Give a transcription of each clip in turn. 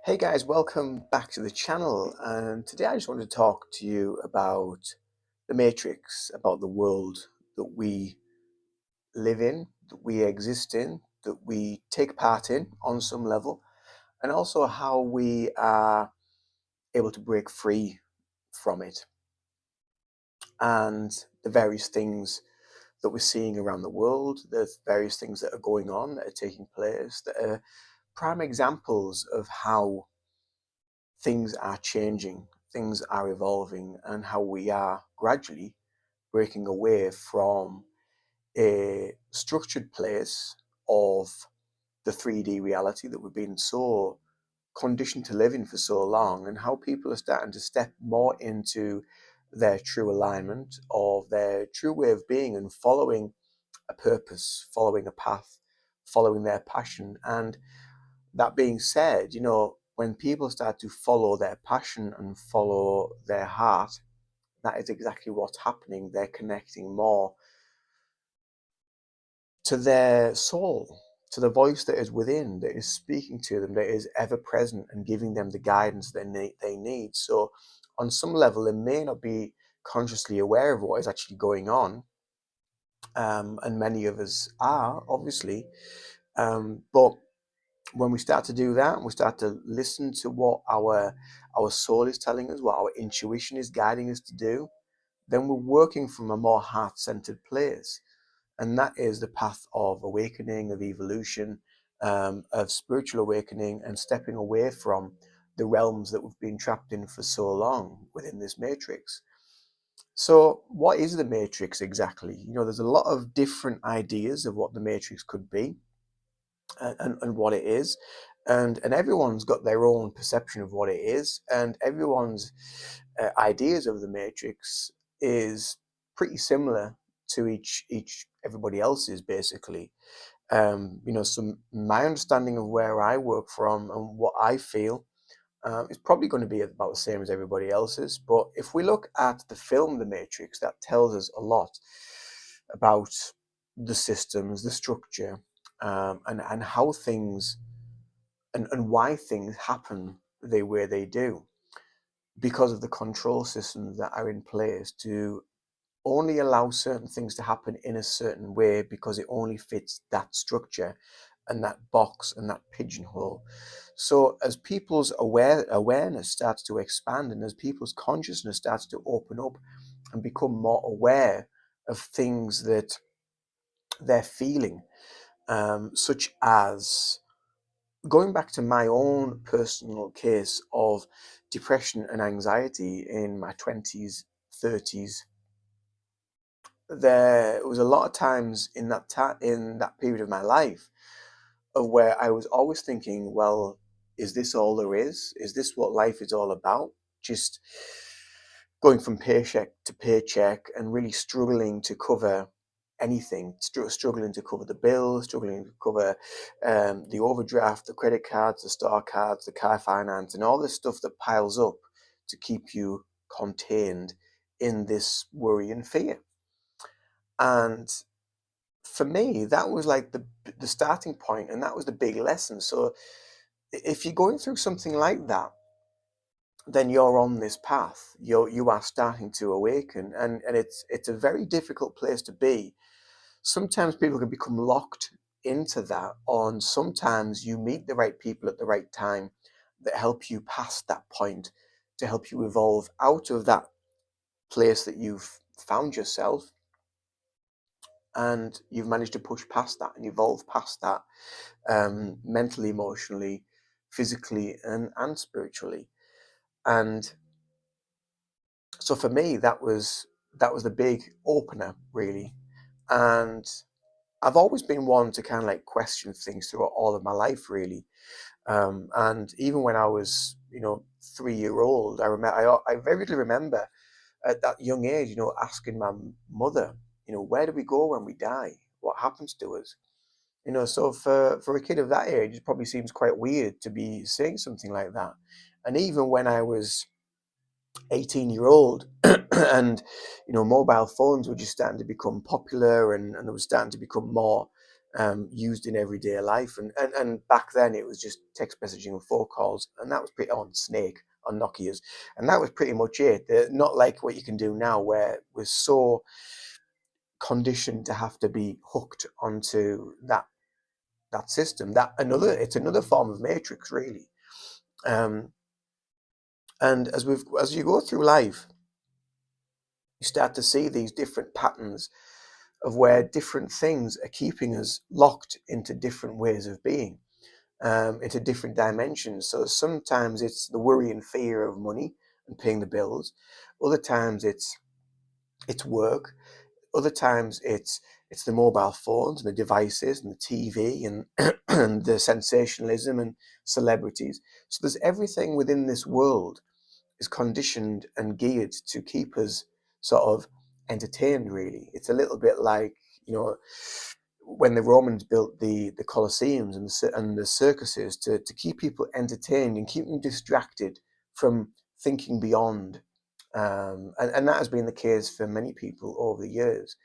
Hey guys, welcome back to the channel. And today I just want to talk to you about the Matrix, about the world that we live in, that we exist in, that we take part in on some level, and also how we are able to break free from it, and the various things that we're seeing around the world, the various things that are going on, that are taking place, that are prime examples of how things are changing, things are evolving, and how we are gradually breaking away from a structured place of the 3D reality that we've been so conditioned to live in for so long, and how people are starting to step more into their true alignment of their true way of being and following a purpose, following a path, following their passion. And that being said, when people start to follow their passion and follow their heart, that is exactly what's happening. They're connecting more to their soul, to the voice that is within, that is speaking to them, that is ever present and giving them the guidance they need. So, on some level, they may not be consciously aware of what is actually going on, and many of us are, obviously. But when we start to do that, and we start to listen to what our soul is telling us, what our intuition is guiding us to do, then we're working from a more heart-centered place, and that is the path of awakening, of evolution, of spiritual awakening, and stepping away from the realms that we've been trapped in for so long within this matrix. So, what is the matrix exactly? There's a lot of different ideas of what the matrix could be, and what it is, and everyone's got their own perception of what it is, and everyone's ideas of the matrix is pretty similar to each everybody else's, basically. So my understanding of where I work from and what I feel is probably going to be about the same as everybody else's. But if we look at the film The Matrix, that tells us a lot about the systems, the structure, and how things and why things happen the way they do, because of the control systems that are in place to only allow certain things to happen in a certain way because it only fits that structure and that box and that pigeonhole. So as people's awareness starts to expand, and as people's consciousness starts to open up and become more aware of things that they're feeling, such as going back to my own personal case of depression and anxiety in my 20s, 30s, there was a lot of times in that period of my life of where I was always thinking, well, is this all there is? Is this what life is all about? Just going from paycheck to paycheck and really struggling to cover anything, struggling to cover the bills, struggling to cover the overdraft, the credit cards, the store cards, the car finance, and all this stuff that piles up to keep you contained in this worry and fear. And for me, that was like the starting point, and that was the big lesson. So if you're going through something like that, then you're on this path. You are starting to awaken, and it's a very difficult place to be. Sometimes people can become locked into that, or sometimes you meet the right people at the right time that help you past that point, to help you evolve out of that place that you've found yourself, and you've managed to push past that and evolve past that, mentally, emotionally, physically, and spiritually. And so for me, that was the big opener, really. And I've always been one to kind of like question things throughout all of my life, really. And even when I was, 3-year old, I vividly remember at that young age, asking my mother, where do we go when we die? What happens to us? So for a kid of that age, it probably seems quite weird to be saying something like that. And even when I was 18-year-old, and mobile phones were just starting to become popular, and there was starting to become more used in everyday life. And back then it was just text messaging and phone calls, and that was pretty on Snake on Nokia's, and that was pretty much it. Not like what you can do now, where we're so conditioned to have to be hooked onto that system. It's another form of matrix, really. Um, and as you go through life, you start to see these different patterns of where different things are keeping us locked into different ways of being, into different dimensions. So sometimes it's the worry and fear of money and paying the bills. Other times it's work. Other times it's the mobile phones and the devices and the TV and and the sensationalism and celebrities. So there's everything within this world is conditioned and geared to keep us sort of entertained, really. It's a little bit like, you know, when the Romans built the Colosseums and the circuses to keep people entertained and keep them distracted from thinking beyond. And that has been the case for many people over the years.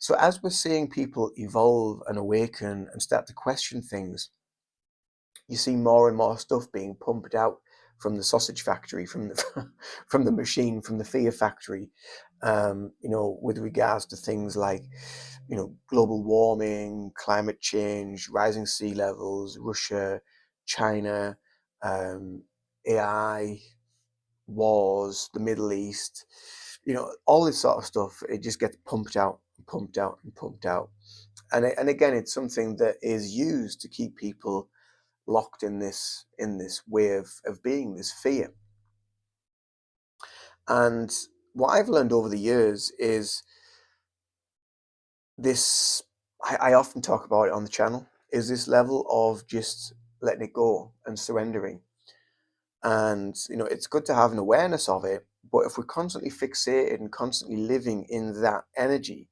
So as we're seeing people evolve and awaken and start to question things, you see more and more stuff being pumped out from the sausage factory, from the from the machine, from the fear factory. With regards to things like, global warming, climate change, rising sea levels, Russia, China, AI, wars, the Middle East. All this sort of stuff. It just gets pumped out, and pumped out, and pumped out. And again, it's something that is used to keep people locked in this way of being, this fear. And what I've learned over the years is this. I often talk about it on the channel, is this level of just letting it go and surrendering. And it's good to have an awareness of it, but if we're constantly fixated and constantly living in that energy,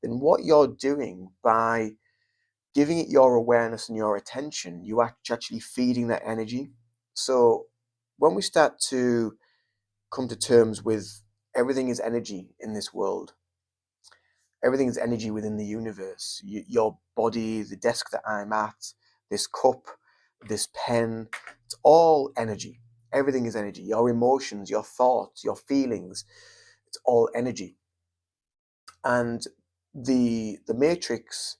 then what you're doing by giving it your awareness and your attention, you are actually feeding that energy. So when we start to come to terms with everything is energy in this world, everything is energy within the universe. Your body, the desk that I'm at, this cup, this pen, it's all energy. Everything is energy. Your emotions, your thoughts, your feelings, it's all energy. And the matrix,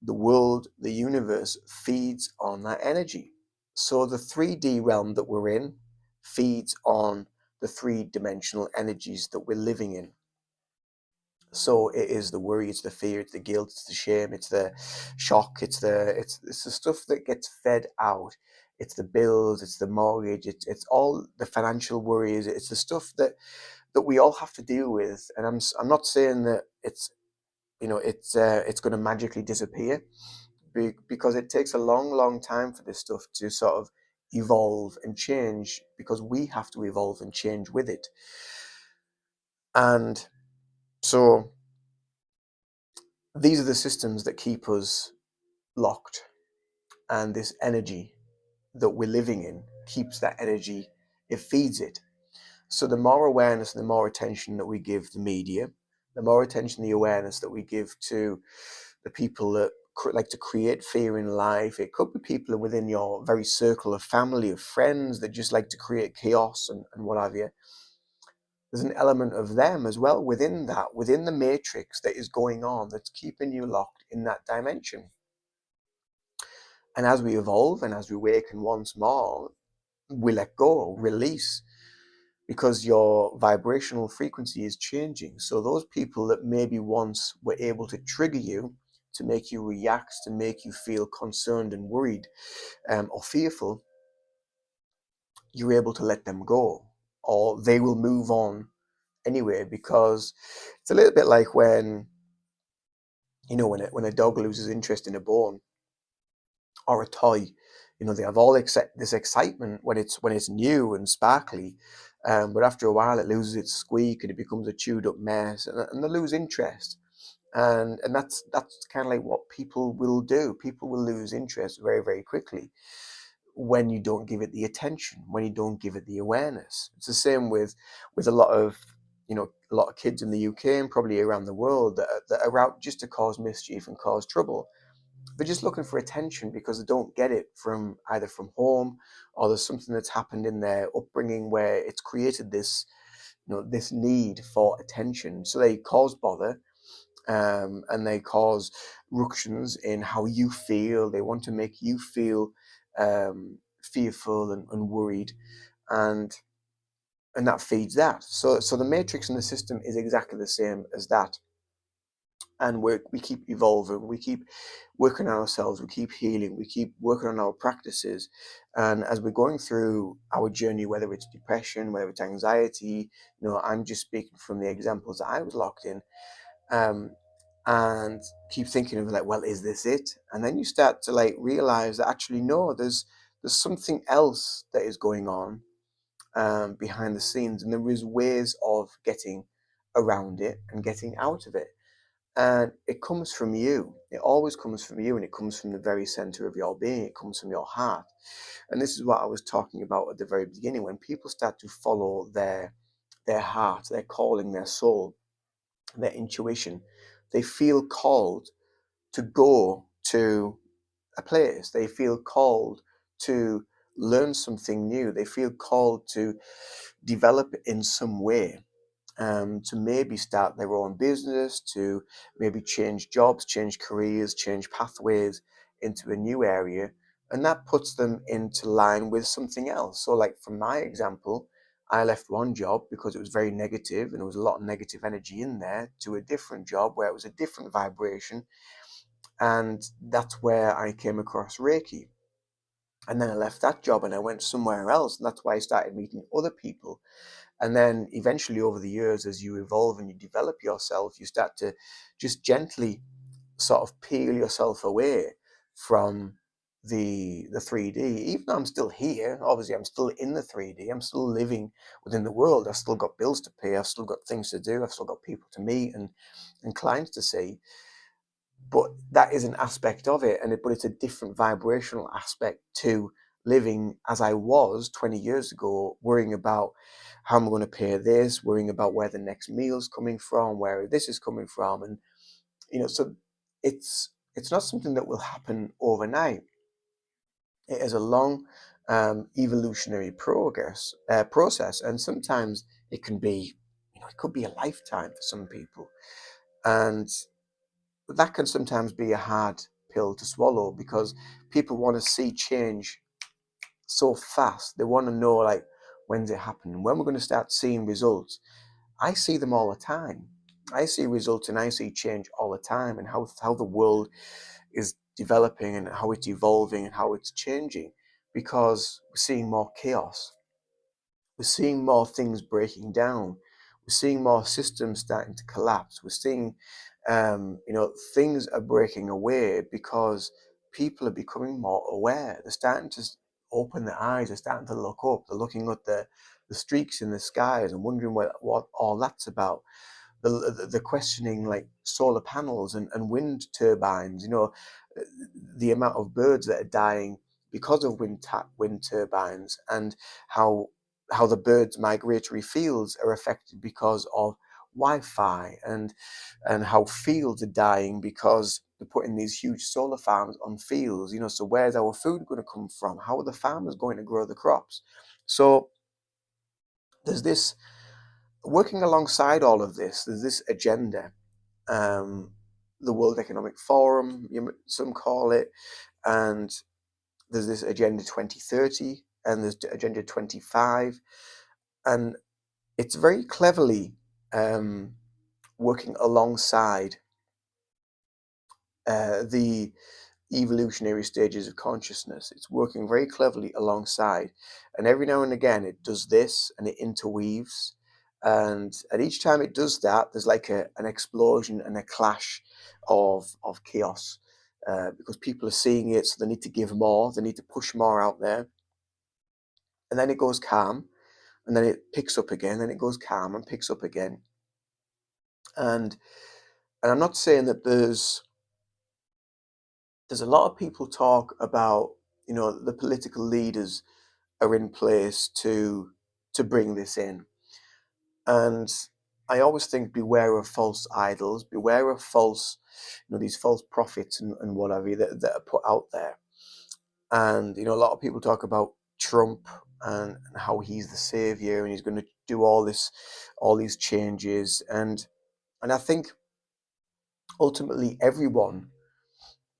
the world, the universe feeds on that energy. So the 3D realm that we're in feeds on the three-dimensional energies that we're living in. So it is the worry, it's the fear, it's the guilt, it's the shame, it's the shock, it's the stuff that gets fed out. It's the bills, it's the mortgage, it's all the financial worries, it's the stuff that we all have to deal with. And I'm not saying that it's going to magically disappear, because it takes a long, long time for this stuff to sort of evolve and change, because we have to evolve and change with it. And so these are the systems that keep us locked, and this energy that we're living in keeps that energy, it feeds it. So the more awareness and the more attention that we give the media, the more attention, the awareness that we give to the people that like to create fear in life. It could be people within your very circle of family, of friends, that just like to create chaos and what have you. There's an element of them as well within that, within the matrix that is going on, that's keeping you locked in that dimension. And as we evolve and as we awaken once more, we let go, release, because your vibrational frequency is changing. So those people that maybe once were able to trigger you, to make you react, to make you feel concerned and worried, or fearful, you're able to let them go, or they will move on anyway. Because it's a little bit like when a dog loses interest in a bone or a toy. They have all this excitement when it's new and sparkly, but after a while it loses its squeak and it becomes a chewed up mess, and they lose interest. And that's kind of like what people will do. People will lose interest very, very quickly when you don't give it the attention, when you don't give it the awareness. It's the same with a lot of kids in the UK and probably around the world that are out just to cause mischief and cause trouble. they're just looking for attention because they don't get it from either from home, or there's something that's happened in their upbringing where it's created this, this need for attention. So they cause bother, and they cause ructions in how you feel. They want to make you feel fearful and worried, and that feeds that. So the matrix in the system is exactly the same as that. And we keep evolving, we keep working on ourselves, we keep healing, we keep working on our practices. And as we're going through our journey, whether it's depression, whether it's anxiety, I'm just speaking from the examples that I was locked in, um, and keep thinking of like, well, is this it? And then you start to like realize that actually no, there's something else that is going on behind the scenes, and there is ways of getting around it and getting out of it. And it comes from you. It always comes from you, and it comes from the very center of your being. It comes from your heart. And this is what I was talking about at the very beginning. When people start to follow their heart, their calling, their soul, their intuition, they feel called to go to a place. They feel called to learn something new. They feel called to develop in some way, to maybe start their own business, to maybe change jobs, change careers, change pathways into a new area. And that puts them into line with something else. So, like from my example, I left one job because it was very negative and there was a lot of negative energy in there, to a different job where it was a different vibration. And that's where I came across Reiki. And then I left that job and I went somewhere else. And that's why I started meeting other people. And then eventually, over the years, as you evolve and you develop yourself, you start to just gently sort of peel yourself away from the 3D. Even though I'm still here, obviously I'm still in the 3D, I'm still living within the world, I've still got bills to pay, I've still got things to do, I've still got people to meet and clients to see. But that is an aspect of it, but it's a different vibrational aspect to living as I was 20 years ago, worrying about how I'm going to pay this, worrying about where the next meal's coming from, where this is coming from. And so it's not something that will happen overnight. It is a long evolutionary process, and sometimes it can be, it could be a lifetime for some people. And that can sometimes be a hard pill to swallow, because people want to see change so fast. They want to know, like, when's it happening, when we're going to start seeing results. I see them all the time. I see results and I see change all the time, and how the world is developing and how it's evolving and how it's changing, because we're seeing more chaos. We're seeing more things breaking down. We're seeing more systems starting to collapse. We're seeing, things are breaking away because people are becoming more aware. They're starting to open their eyes. They're starting to look up. They're looking at the streaks in the skies and wondering what all that's about. The questioning, like solar panels and wind turbines, the amount of birds that are dying because of wind turbines, and how the birds' migratory fields are affected because of Wi-Fi, and how fields are dying because they're putting these huge solar farms on fields. So where's our food going to come from? How are the farmers going to grow the crops? So there's this, working alongside all of this, there's this agenda, um, the World Economic Forum, some call it, and there's this Agenda 2030, and there's Agenda 25, and it's very cleverly working alongside the evolutionary stages of consciousness. It's working very cleverly alongside, and every now and again it does this and it interweaves, and at each time it does that, there's like an explosion and a clash of chaos, because people are seeing it, so they need to give more, they need to push more out there, and then it goes calm, and then it picks up again, and it goes calm and picks up again, and I'm not saying that there's a lot of people talk about, the political leaders are in place to bring this in. And I always think, beware of false idols, beware of false these false prophets and whatever that are put out there. And a lot of people talk about Trump and how he's the savior and he's going to do all these changes, and I think ultimately everyone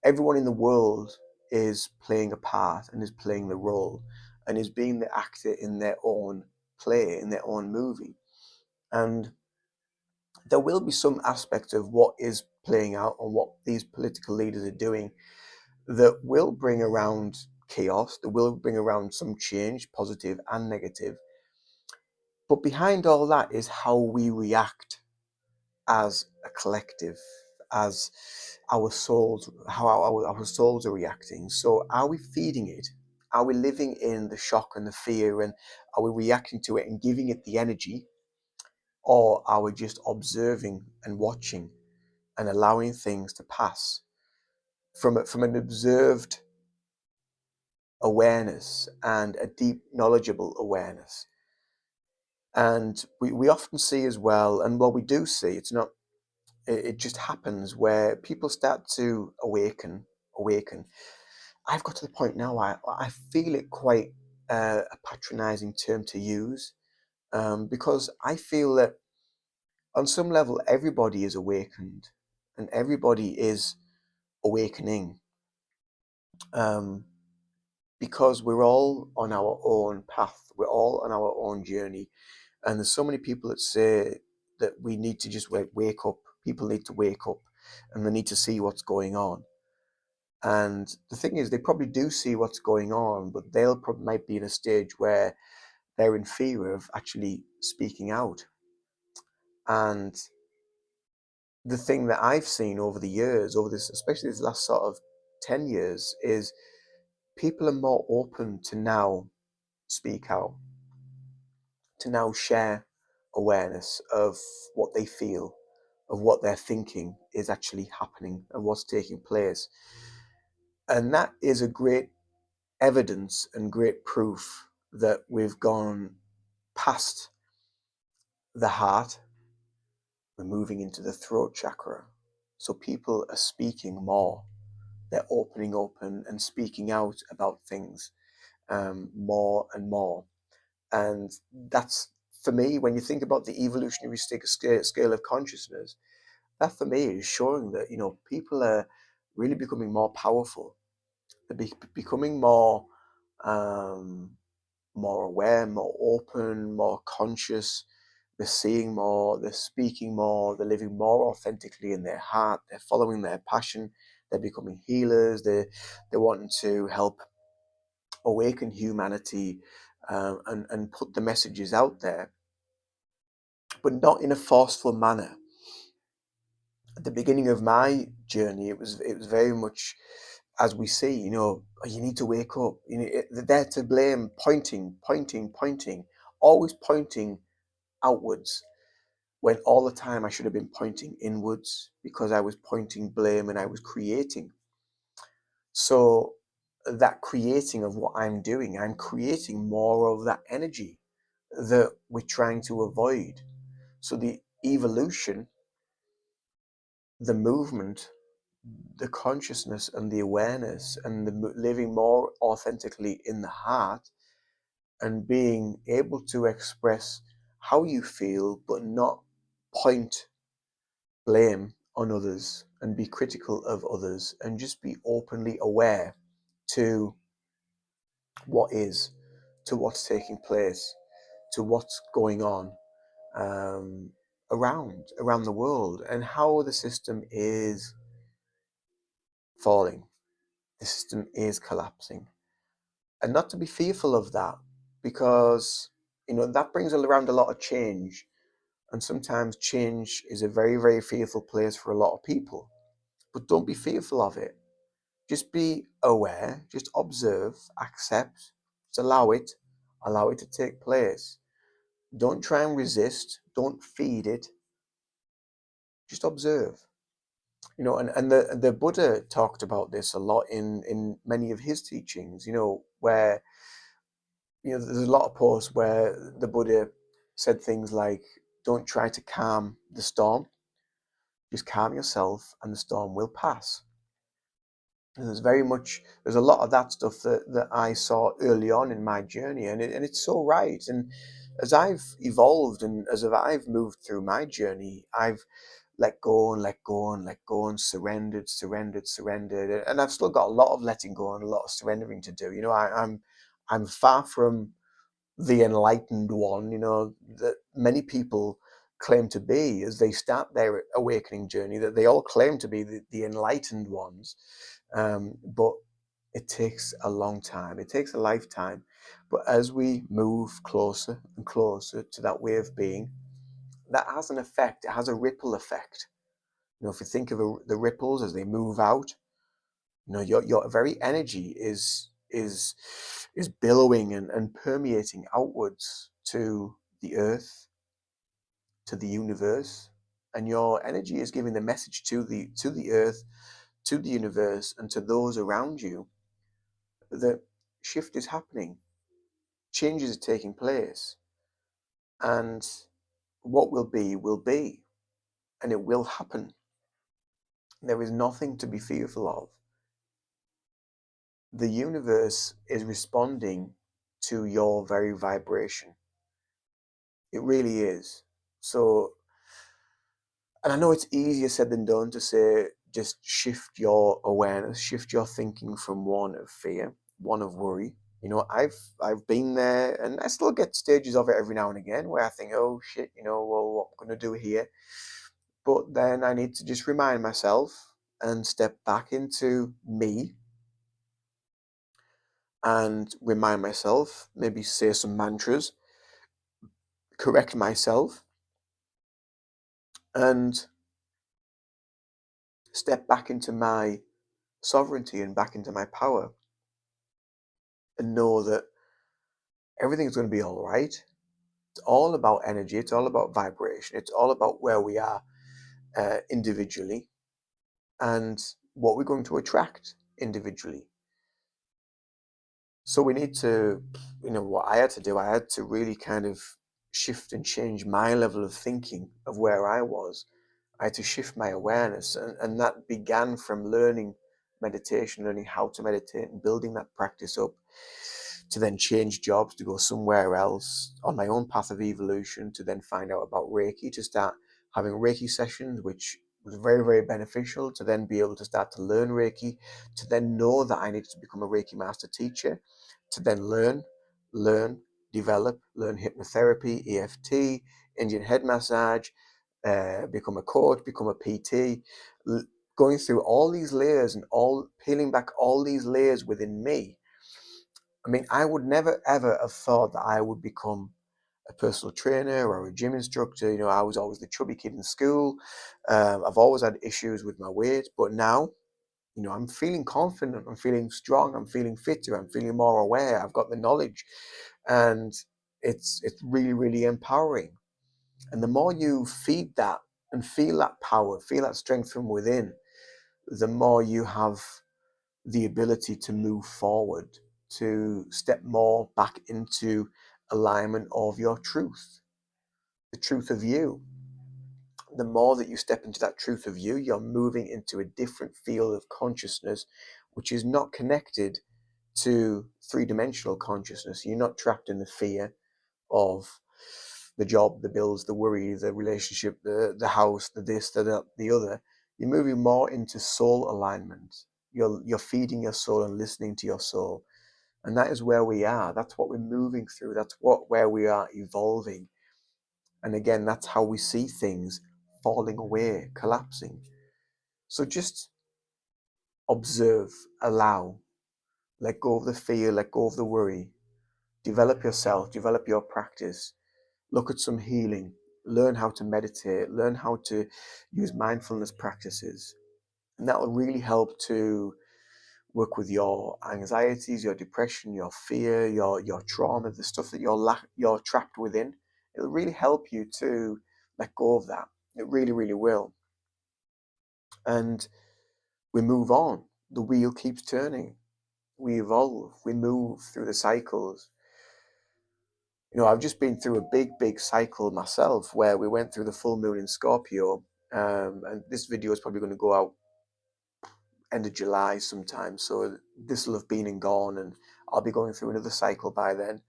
in the world is playing a part and is playing the role and is being the actor in their own play, in their own movie. And there will be some aspect of what is playing out and what these political leaders are doing that will bring around chaos, that will bring around some change, positive and negative. But behind all that is how we react as a collective, as our souls, how our souls are reacting. So are we feeding it? Are we living in the shock and the fear, and are we reacting to it and giving it the energy? Or are we just observing and watching and allowing things to pass from an observed awareness and a deep knowledgeable awareness? And we often see as well, and what we do see, it just happens where people start to awaken. I've got to the point now I feel it quite a patronizing term to use, because I feel that on some level everybody is awakened and everybody is awakening, um, because we're all on our own path, we're all on our own journey. And there's so many people that say that we need to just wake up. People need to wake up and they need to see what's going on. And the thing is, they probably do see what's going on, but they'll probably might be in a stage where they're in fear of actually speaking out. And the thing that I've seen over the years, over this, especially this last sort of 10 years, is people are more open to now speak out, to now share awareness of what they feel, of what they're thinking is actually happening and what's taking place. And that is a great evidence and great proof that we've gone past the heart, we're moving into the throat chakra. So people are speaking more, they're opening up and speaking out about things, more and more. And that's, for me, when you think about the evolutionary scale of consciousness, that for me is showing that people are really becoming more powerful. They're becoming um, more aware, more open, more conscious. They're seeing more, they're speaking more, they're living more authentically in their heart, they're following their passion, they're becoming healers, they're wanting to help awaken humanity, and put the messages out there, but not in a forceful manner. At the beginning of my journey, it was very much as we see, "Oh, you need to wake up. They're there to blame, pointing, always pointing outwards, when all the time I should have been pointing inwards because I was pointing blame and I was creating. So that creating of what I'm creating more of that energy that we're trying to avoid. So the evolution, the movement, the consciousness and the awareness and the living more authentically in the heart and being able to express how you feel, but not point blame on others and be critical of others, and just be openly aware to what is, to what's taking place, to what's going on, um, around the world, and how the system is falling, the system is collapsing, and not to be fearful of that, because that brings around a lot of change, and sometimes change is a very, very fearful place for a lot of people. But don't be fearful of it. Just be aware, just observe, accept, just allow it to take place. Don't try and resist, don't feed it, just observe. And the Buddha talked about this a lot in many of his teachings, where there's a lot of posts where the Buddha said things like, don't try to calm the storm, Just calm yourself and the storm will pass. And there's a lot of that stuff that I saw early on in my journey, and it's so right. And as I've evolved and as I've moved through my journey, I've let go and let go and let go and surrendered, and I've still got a lot of letting go and a lot of surrendering to do. I'm far from the enlightened one, that many people claim to be as they start their awakening journey, that they all claim to be the enlightened ones. But it takes a long time, it takes a lifetime. But as we move closer and closer to that way of being, that has an effect, it has a ripple effect. If you think of the ripples as they move out, your very energy is billowing and permeating outwards to the earth, to the universe, and your energy is giving the message to the earth, to the universe, and to those around you that shift is happening, changes are taking place, and what will be, and it will happen. There is nothing to be fearful of. The universe is responding to your very vibration. It really is. So, and I know it's easier said than done to say just shift your awareness, shift your thinking from one of fear, one of worry. I've been there, and I still get stages of it every now and again where I think, oh shit, well, what I'm gonna do here. But then I need to just remind myself and step back into me and remind myself, maybe say some mantras, correct myself, and step back into my sovereignty and back into my power, and know that everything's going to be all right. It's all about energy, it's all about vibration, it's all about where we are individually and what we're going to attract individually. So we need to, what I had to do, I had to really kind of shift and change my level of thinking of where I was. I had to shift my awareness, and that began from learning meditation, learning how to meditate and building that practice up, to then change jobs, to go somewhere else on my own path of evolution, to then find out about Reiki, to start having Reiki sessions, which was very, very beneficial, to then be able to start to learn Reiki, to then know that I needed to become a Reiki master teacher, to then learn, develop, learn hypnotherapy, EFT, Indian head massage, become a coach, become a PT, going through all these layers and all peeling back all these layers within me. I mean, I would never ever have thought that I would become a personal trainer or a gym instructor. I was always the chubby kid in school. I've always had issues with my weight, but now, I'm feeling confident, I'm feeling strong, I'm feeling fitter, I'm feeling more aware, I've got the knowledge, and it's really, really empowering. And the more you feed that and feel that power, feel that strength from within, the more you have the ability to move forward, to step more back into alignment of your truth, the truth of you. The more that you step into that truth of you, you're moving into a different field of consciousness, which is not connected to three-dimensional consciousness. You're not trapped in the fear of the job, the bills, the worry, the relationship, the house, the this, the that, the other. You're moving more into soul alignment. You're feeding your soul and listening to your soul. And that is where we are. That's what we're moving through. That's where we are evolving. And again, that's how we see things falling away, collapsing. So just observe, allow, let go of the fear, let go of the worry, develop yourself, develop your practice, look at some healing, learn how to meditate, learn how to use mindfulness practices. And that will really help to work with your anxieties, your depression, your fear, your trauma, the stuff that you're trapped within. It'll really help you to let go of that. It really, really will. And we move on. The wheel keeps turning. We evolve. We move through the cycles. I've just been through a big, big cycle myself where we went through the full moon in Scorpio, And this video is probably going to go out end of July sometime, so this will have been and gone, and I'll be going through another cycle by then.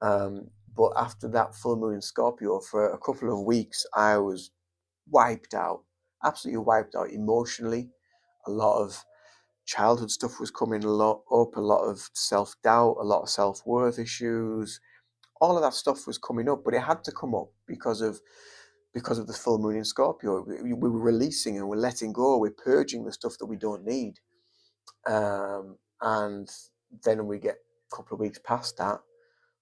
But after that full moon in Scorpio, for a couple of weeks, I was wiped out, absolutely wiped out emotionally. A lot of childhood stuff was coming up, a lot of self-doubt, a lot of self-worth issues. All of that stuff was coming up, but it had to come up because of the full moon in Scorpio. We were releasing and we're letting go. We're purging the stuff that we don't need. And then we get a couple of weeks past that,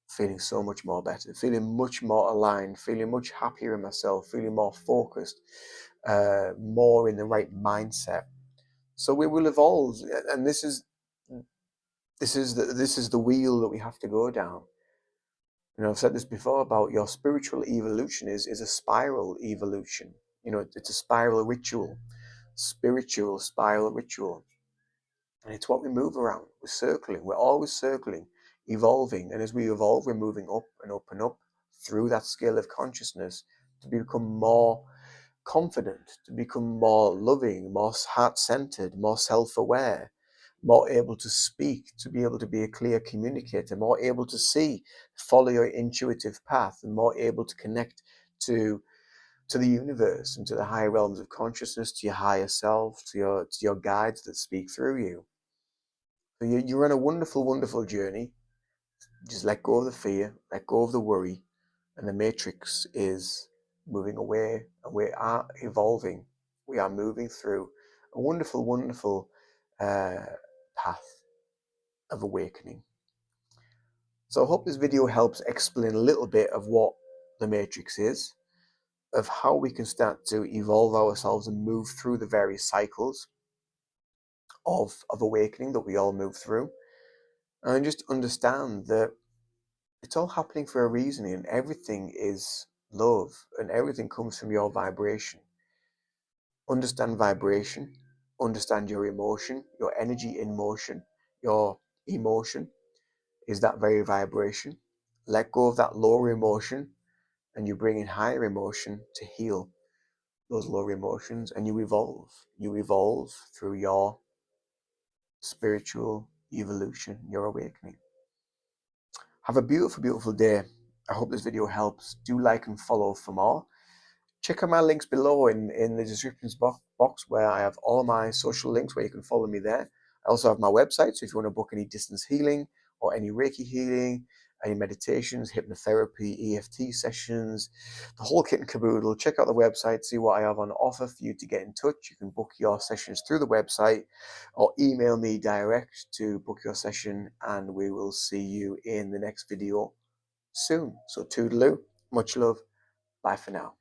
feeling so much more better, feeling much more aligned, feeling much happier in myself, feeling more focused, more in the right mindset. So we will evolve, and this is the wheel that we have to go down. I've said this before about your spiritual evolution is a spiral evolution. It's a spiral ritual, spiritual spiral ritual. And it's what we move around. We're circling. We're always circling, evolving. And as we evolve, we're moving up and up and up through that scale of consciousness to become more confident, to become more loving, more heart-centered, more self-aware, more able to speak, to be able to be a clear communicator, more able to see, follow your intuitive path, and more able to connect to the universe and to the higher realms of consciousness, to your higher self, to your guides that speak through you. So you're on a wonderful, wonderful journey. Just let go of the fear, let go of the worry, and the matrix is moving away, and we are evolving. We are moving through a wonderful, wonderful path of awakening. So I hope this video helps explain a little bit of what the matrix is, of how we can start to evolve ourselves and move through the various cycles of awakening that we all move through, and just understand that it's all happening for a reason, and everything is love, and everything comes from your vibration. Understand vibration, understand your emotion, your energy in motion. Your emotion is that very vibration. Let go of that lower emotion, and you bring in higher emotion to heal those lower emotions, and you evolve. You evolve through your spiritual evolution, your awakening. Have a beautiful, beautiful day. I hope this video helps. Do like and follow for more. Check out my links below in the descriptions box, where I have all my social links where you can follow me there. I also have my website, so if you want to book any distance healing or any Reiki healing, any meditations, hypnotherapy, EFT sessions, the whole kit and caboodle, check out the website, see what I have on offer for you to get in touch. You can book your sessions through the website or email me direct to book your session, and we will see you in the next video soon. So toodaloo, much love, bye for now.